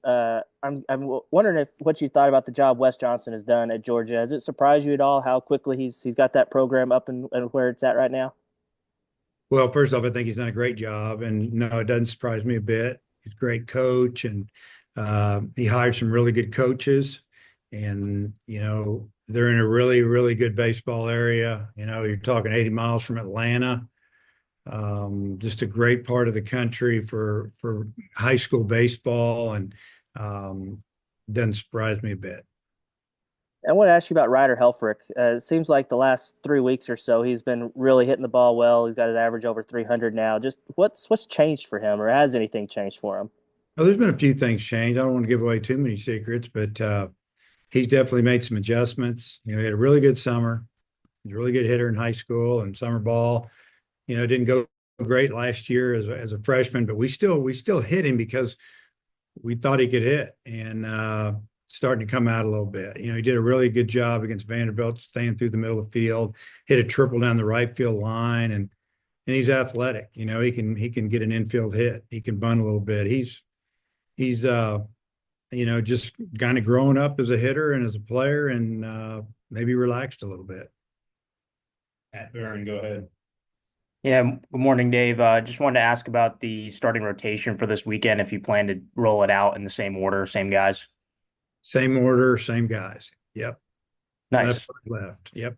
I'm wondering if what you thought about the job Wes Johnson has done at Georgia. Has it surprised you at all how quickly he's got that program up and where it's at right now? Well, first off, I think he's done a great job, and no, it doesn't surprise me a bit. He's a great coach, and he hired some really good coaches, and they're in a really, really good baseball area. You're talking 80 miles from Atlanta, just a great part of the country for high school baseball, and doesn't surprise me a bit. I want to ask you about Ryder Helfrich. It seems like the last 3 weeks or so, he's been really hitting the ball well. He's got an average over 300 now. Just what's changed for him, or has anything changed for him? Well, there's been a few things changed. I don't want to give away too many secrets, but he's definitely made some adjustments. He had a really good summer. He's a really good hitter in high school and summer ball. Didn't go great last year as a freshman, but we still hit him because we thought he could hit, and starting to come out a little bit. He did a really good job against Vanderbilt, staying through the middle of the field, hit a triple down the right field line, and he's athletic. He can get an infield hit. He can bunt a little bit. He's just kind of growing up as a hitter and as a player, and maybe relaxed a little bit. Matt Barron, go ahead. Yeah, good morning, Dave. Just wanted to ask about the starting rotation for this weekend, if you plan to roll it out in the same order, same guys. Same order, same guys. Yep. Nice. Left. Yep.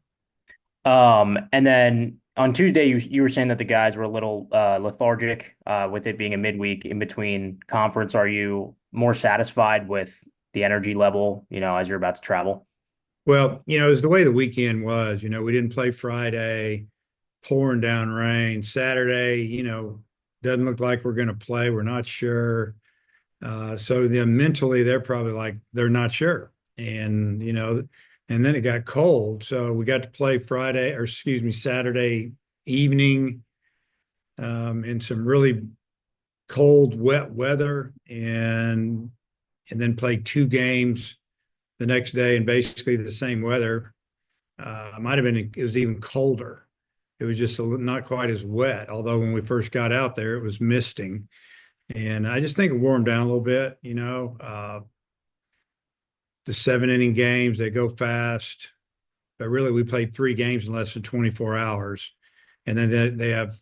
And then on Tuesday, you were saying that the guys were a little lethargic with it being a midweek in between conference. Are you more satisfied with the energy level, as you're about to travel? Well, it's the way the weekend was. We didn't play Friday, pouring down rain. Saturday, doesn't look like we're going to play. We're not sure. So then mentally, they're probably like, they're not sure. And then it got cold. So we got to play Saturday evening in some really cold, wet weather, and then played 2 games the next day in basically the same weather. It was even colder. It was just not quite as wet, although when we first got out there, it was misting. And I just think it warmed down a little bit. The 7 inning games, they go fast. But really, we played 3 games in less than 24 hours. And then they have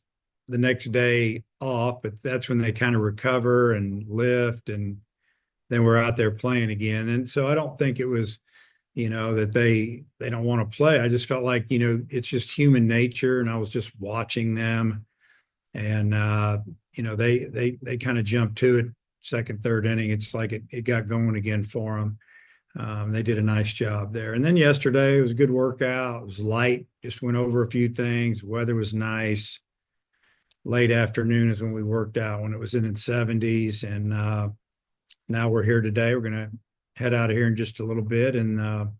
the next day off, but that's when they kind of recover and lift. And then we're out there playing again. And so I don't think it was, that they don't want to play. I just felt like, it's just human nature. And I was just watching them. And, they kind of jumped to it second, third inning. It's like it got going again for them. They did a nice job there. And then yesterday, it was a good workout. It was light, just went over a few things. Weather was nice. Late afternoon is when we worked out, when it was in the 70s. And now we're here today. We're going to head out of here in just a little bit and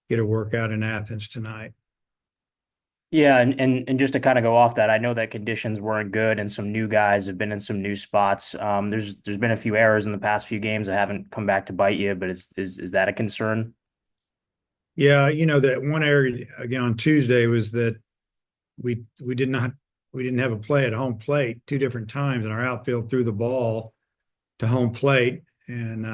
get a workout in Athens tonight. Yeah, and just to kind of go off that, I know that conditions weren't good, and some new guys have been in some new spots. There's been a few errors in the past few games that haven't come back to bite you, but is that a concern? Yeah, that one area again on Tuesday was that we didn't have a play at home plate 2 different times, and our outfield threw the ball to home plate, and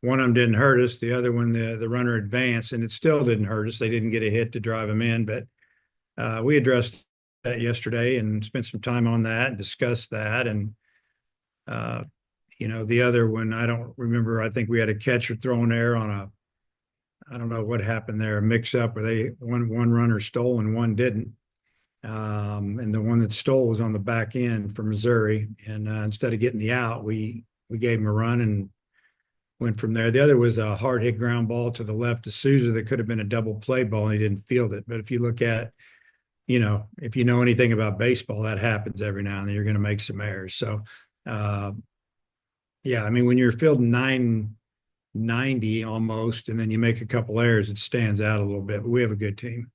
one of them didn't hurt us. The other one, the runner advanced, and it still didn't hurt us. They didn't get a hit to drive them in, but we addressed that yesterday and spent some time on that and discussed that. And the other one, I don't remember. I think we had a catcher thrown there I don't know what happened there, a mix-up where one runner stole and one didn't. And the one that stole was on the back end for Missouri. And instead of getting the out, we gave him a run and went from there. The other was a hard hit ground ball to the left of Souza that could have been a double play ball, and he didn't field it. But if you look at, if you know anything about baseball, that happens every now and then. You're going to make some errors. So, yeah, I mean, when you're fielding 990 almost, and then you make a couple errors, it stands out a little bit. But we have a good team.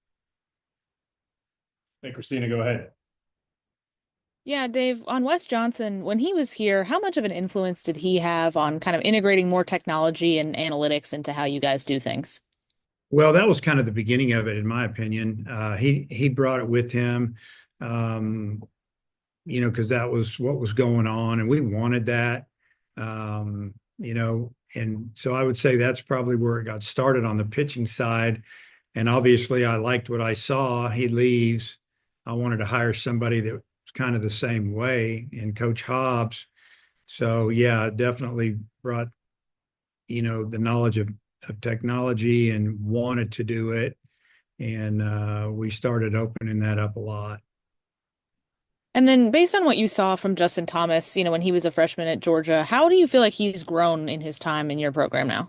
Hey, Christina, go ahead. Yeah, Dave, on Wes Johnson, when he was here, how much of an influence did he have on kind of integrating more technology and analytics into how you guys do things? Well, that was kind of the beginning of it, in my opinion. He brought it with him, because that was what was going on, and we wanted that. And so I would say that's probably where it got started on the pitching side. And obviously, I liked what I saw. He leaves. I wanted to hire somebody that was kind of the same way, and Coach Hobbs. So yeah, definitely brought the knowledge of technology and wanted to do it, and we started opening that up a lot. And then based on what you saw from Justin Thomas, when he was a freshman at Georgia, how do you feel like he's grown in his time in your program now?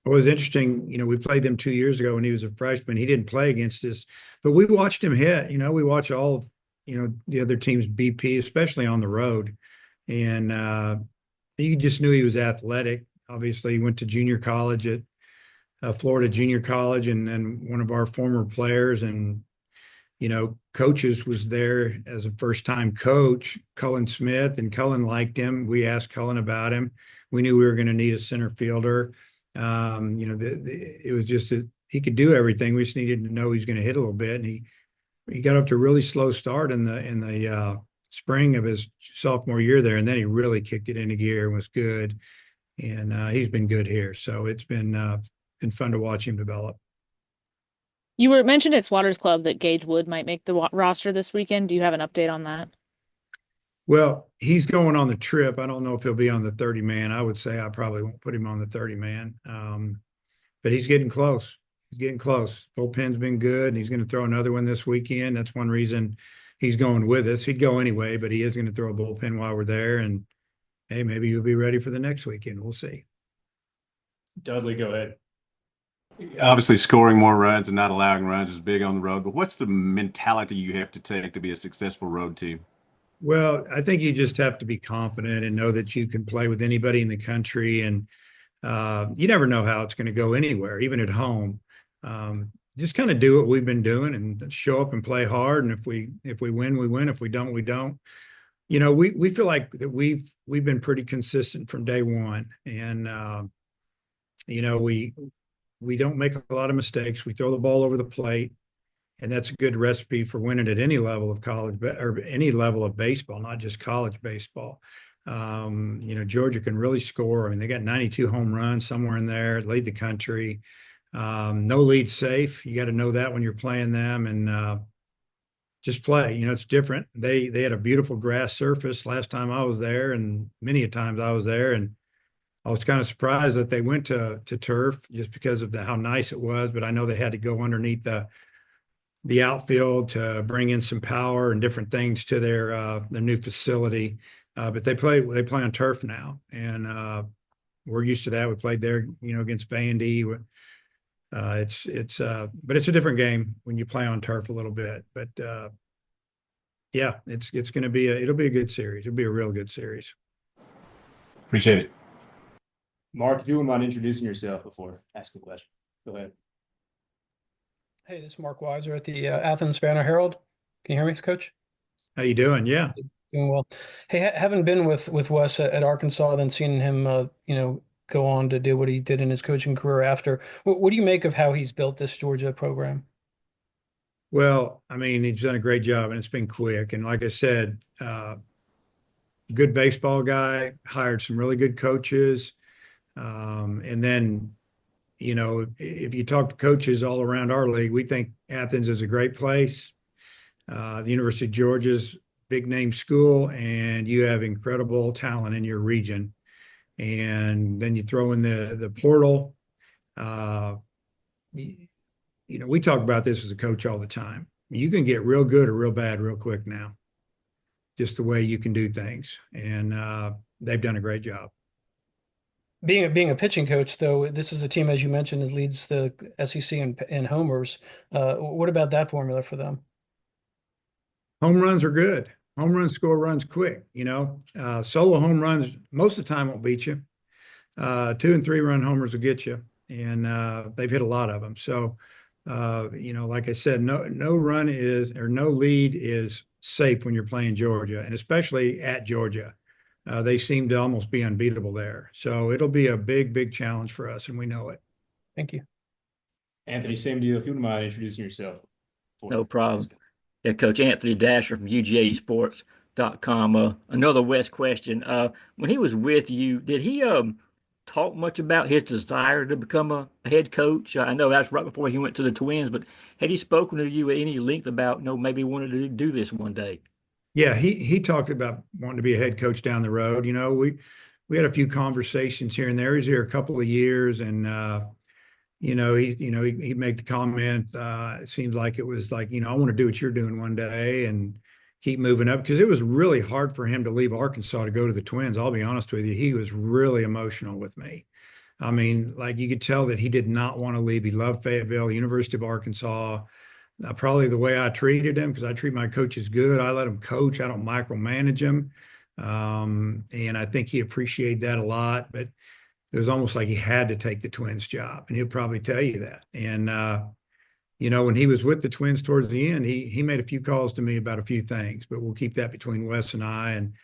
It was interesting, we played them 2 years ago when he was a freshman. He didn't play against us, but we watched him hit. We watch all the other teams BP, especially on the road, and you just knew he was athletic. Obviously, he went to junior college at Florida Junior College, and then one of our former players and coaches was there as a first-time coach, Cullen Smith, and Cullen liked him. We asked Cullen about him. We knew we were going to need a center fielder. It was just he could do everything. We just needed to know he was going to hit a little bit, and he got off to a really slow start in the spring of his sophomore year there, and then he really kicked it into gear and was good. And he's been good here, so it's been fun to watch him develop. You were mentioned at Swatters Club that Gage Wood might make the roster this weekend. Do you have an update on that? Well, he's going on the trip. I don't know if he'll be on the 30-man. I would say I probably won't put him on the 30-man. But he's getting close. He's getting close. Bullpen's been good, and he's going to throw another one this weekend. That's one reason he's going with us. He'd go anyway, but he is going to throw a bullpen while we're there. And hey, maybe he'll be ready for the next weekend. We'll see. Dudley, go ahead. Obviously, scoring more runs and not allowing runs is big on the road, but what's the mentality you have to take to be a successful road team? Well, I think you just have to be confident and know that you can play with anybody in the country. And you never know how it's going to go anywhere, even at home. Just kind of do what we've been doing and show up and play hard. And if we win, we win. If we don't, we don't. We feel like that we've been pretty consistent from day one. And we don't make a lot of mistakes. We throw the ball over the plate, and that's a good recipe for winning at any level of college or any level of baseball, not just college baseball. Georgia can really score. I mean, they got 92 home runs somewhere in there, lead the country. No lead safe. You got to know that when you're playing them, and just play. It's different. They had a beautiful grass surface last time I was there, and many a times I was there, and I was kind of surprised that they went to turf just because of how nice it was. But I know they had to go underneath the outfield to bring in some power and different things to their new facility. But they play on turf now, and we're used to that. We played there, against Vandy. But it's a different game when you play on turf a little bit. But yeah, it's going to be it'll be a good series. It'll be a real good series. Appreciate it. Mark, if you wouldn't mind introducing yourself before asking a question, go ahead. Hey, this is Mark Weiser at the Athens Banner Herald. Can you hear me, Coach? How you doing? Yeah. Doing well. Hey, having been with Wes at Arkansas, then seeing him, go on to do what he did in his coaching career after. What do you make of how he's built this Georgia program? Well, I mean, he's done a great job, and it's been quick. And like I said, good baseball guy, hired some really good coaches. And then, if you talk to coaches all around our league, we think Athens is a great place. The University of Georgia's big name school, and you have incredible talent in your region. And then you throw in the portal. We talk about this as a coach all the time. You can get real good or real bad real quick now, just the way you can do things. And they've done a great job. Being a pitching coach, though, this is a team, as you mentioned, that leads the SEC in homers. What about that formula for them? Home runs are good. Home runs score runs quick. Solo home runs most of the time won't beat you. 2 and 3 run homers will get you, and they've hit a lot of them. So, like I said, no lead is safe when you're playing Georgia, and especially at Georgia. They seem to almost be unbeatable there. So it'll be a big, big challenge for us, and we know it. Thank you. Anthony, same to you. If you wouldn't mind introducing yourself. No problem. Yeah, Coach Anthony Dasher from UGA Sports. Razorbacks.com. Another West question. When he was with you, did he talk much about his desire to become a head coach? I know that's right before he went to the Twins, but had he spoken to you at any length about, maybe wanted to do this one day? Yeah, he talked about wanting to be a head coach down the road. We had a few conversations here and there. He's here a couple of years, and he'd make the comment. It seems like it was like, I want to do what you're doing one day and keep moving up, because it was really hard for him to leave Arkansas to go to the Twins. I'll be honest with you, he was really emotional with me. I mean, like, you could tell that he did not want to leave. He loved Fayetteville, University of Arkansas. Probably the way I treated him, because I treat my coaches good. I let him coach. I don't micromanage him. And I think he appreciated that a lot. But it was almost like he had to take the Twins job, and he'll probably tell you that. And when he was with the Twins towards the end, he made a few calls to me about a few things, but we'll keep that between Wes and I. And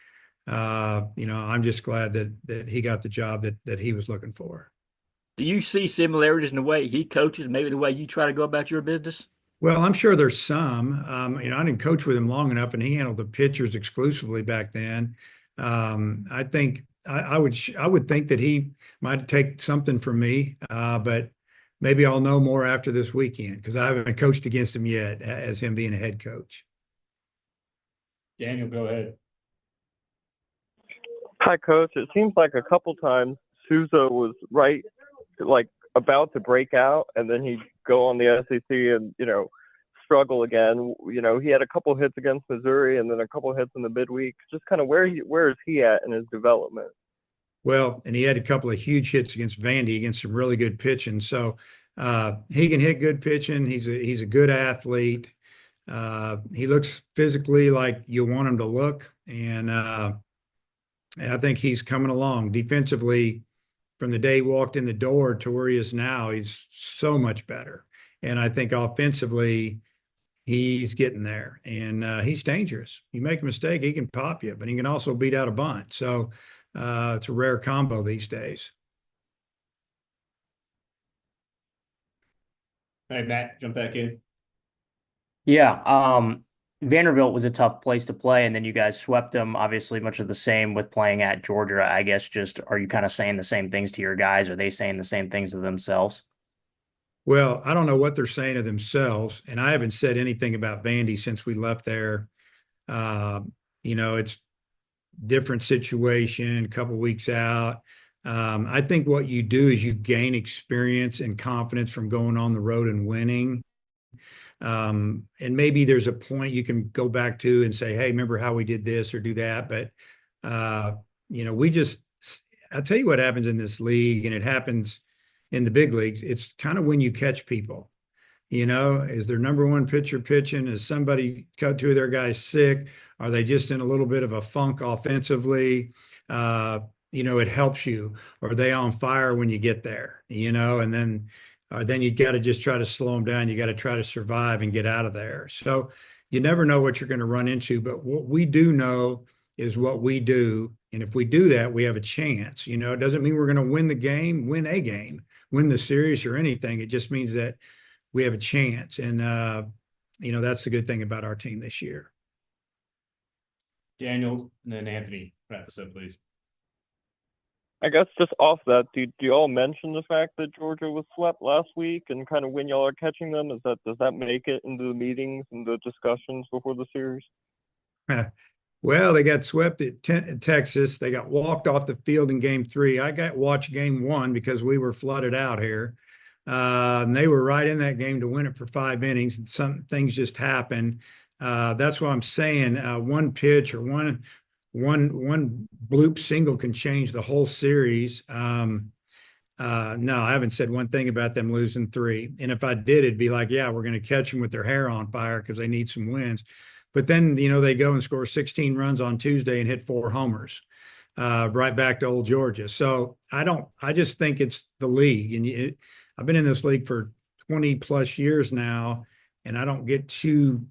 I'm just glad that he got the job that he was looking for. Do you see similarities in the way he coaches, maybe the way you try to go about your business? Well, I'm sure there's some. I didn't coach with him long enough, and he handled the pitchers exclusively back then. I think I would think that he might take something from me, but maybe I'll know more after this weekend, because I haven't coached against him yet as him being a head coach. Daniel, go ahead. Hi, Coach. It seems like a couple times Souza was right, like about to break out, and then he'd go on the SEC and, struggle again. He had a couple hits against Missouri and then a couple hits in the midweek. Just kind of where is he at in his development? Well, and he had a couple of huge hits against Vandy, against some really good pitching. So he can hit good pitching. He's a good athlete. He looks physically like you want him to look, and I think he's coming along defensively. From the day he walked in the door to where he is now, he's so much better. And I think offensively, he's getting there, and he's dangerous. You make a mistake, he can pop you, but he can also beat out a bunt. So it's a rare combo these days. All right, Matt, jump back in. Yeah, Vanderbilt was a tough place to play, and then you guys swept them. Obviously, much of the same with playing at Georgia. I guess, just are you kind of saying the same things to your guys? Are they saying the same things to themselves? Well, I don't know what they're saying to themselves, and I haven't said anything about Vandy since we left there. It's different situation, a couple weeks out. I think what you do is you gain experience and confidence from going on the road and winning. And maybe there's a point you can go back to and say, hey, remember how we did this or do that. But, I'll tell you what happens in this league, and it happens in the big leagues. It's kind of when you catch people. Is their number one pitcher pitching? Is somebody cut two of their guys sick? Are they just in a little bit of a funk offensively? It helps you. Are they on fire when you get there? And then you got to just try to slow them down. You got to try to survive and get out of there. So you never know what you're going to run into. But what we do know is what we do. And if we do that, we have a chance. It doesn't mean we're going to win the game, win a game, win the series or anything. It just means that we have a chance. And, that's the good thing about our team this year. Daniel, and then Anthony, wrap us up, please. I guess just off that, do y'all mention the fact that Georgia was swept last week and kind of when y'all are catching them? Does that make it into the meetings and the discussions before the series? Well, they got swept at Texas. They got walked off the field in game 3. I got watched game 1 because we were flooded out here. And they were right in that game to win it for 5 innings. And some things just happened. That's why I'm saying one pitch or one bloop single can change the whole series. No, I haven't said one thing about them losing 3. And if I did, it'd be like, yeah, we're going to catch them with their hair on fire because they need some wins. But then, they go and score 16 runs on Tuesday and hit 4 homers, right back to old Georgia. So I just think it's the league. And I've been in this league for 20 plus years now, and I don't get too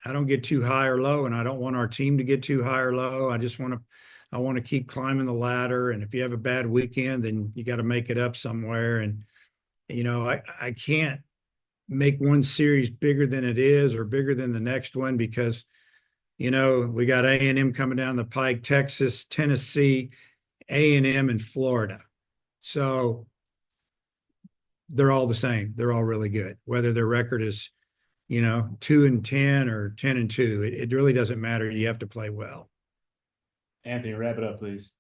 high or low, and I don't want our team to get too high or low. I want to keep climbing the ladder. And if you have a bad weekend, then you got to make it up somewhere. And, I can't make one series bigger than it is or bigger than the next one because, We got A&M coming down the pike, Texas, Tennessee, A&M, and Florida. So they're all the same. They're all really good. Whether their record is, 2-10 or 10-2, it really doesn't matter. You have to play well. Anthony, wrap it up, please.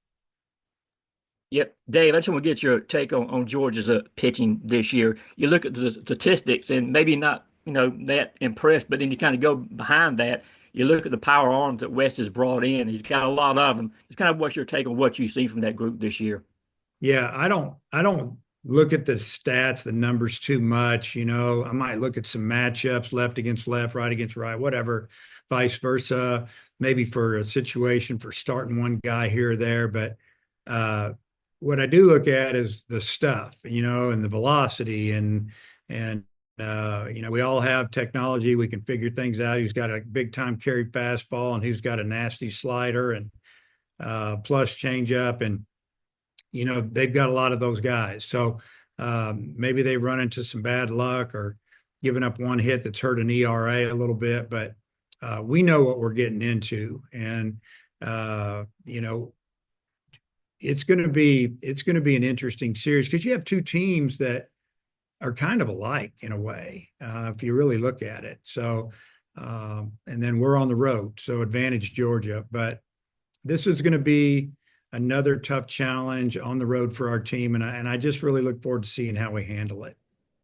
Yep, Dave, I just want to get your take on Georgia's pitching this year. You look at the statistics and maybe not, that impressed, but then you kind of go behind that. You look at the power arms that West has brought in. He's got a lot of them. It's kind of what's your take on what you see from that group this year? Yeah, I don't look at the stats, the numbers too much. I might look at some matchups, left against left, right against right, whatever, vice versa, maybe for a situation for starting one guy here or there. But what I do look at is the stuff, and the velocity and we all have technology. We can figure things out. Who's got a big time carry fastball and who's got a nasty slider and plus changeup. And, they've got a lot of those guys. So maybe they run into some bad luck or giving up one hit that's hurt an ERA a little bit, but we know what we're getting into. And, it's going to be an interesting series because you have two teams that are kind of alike in a way, if you really look at it. So, and then we're on the road, so advantage Georgia. But this is going to be another tough challenge on the road for our team, and I just really look forward to seeing how we handle it.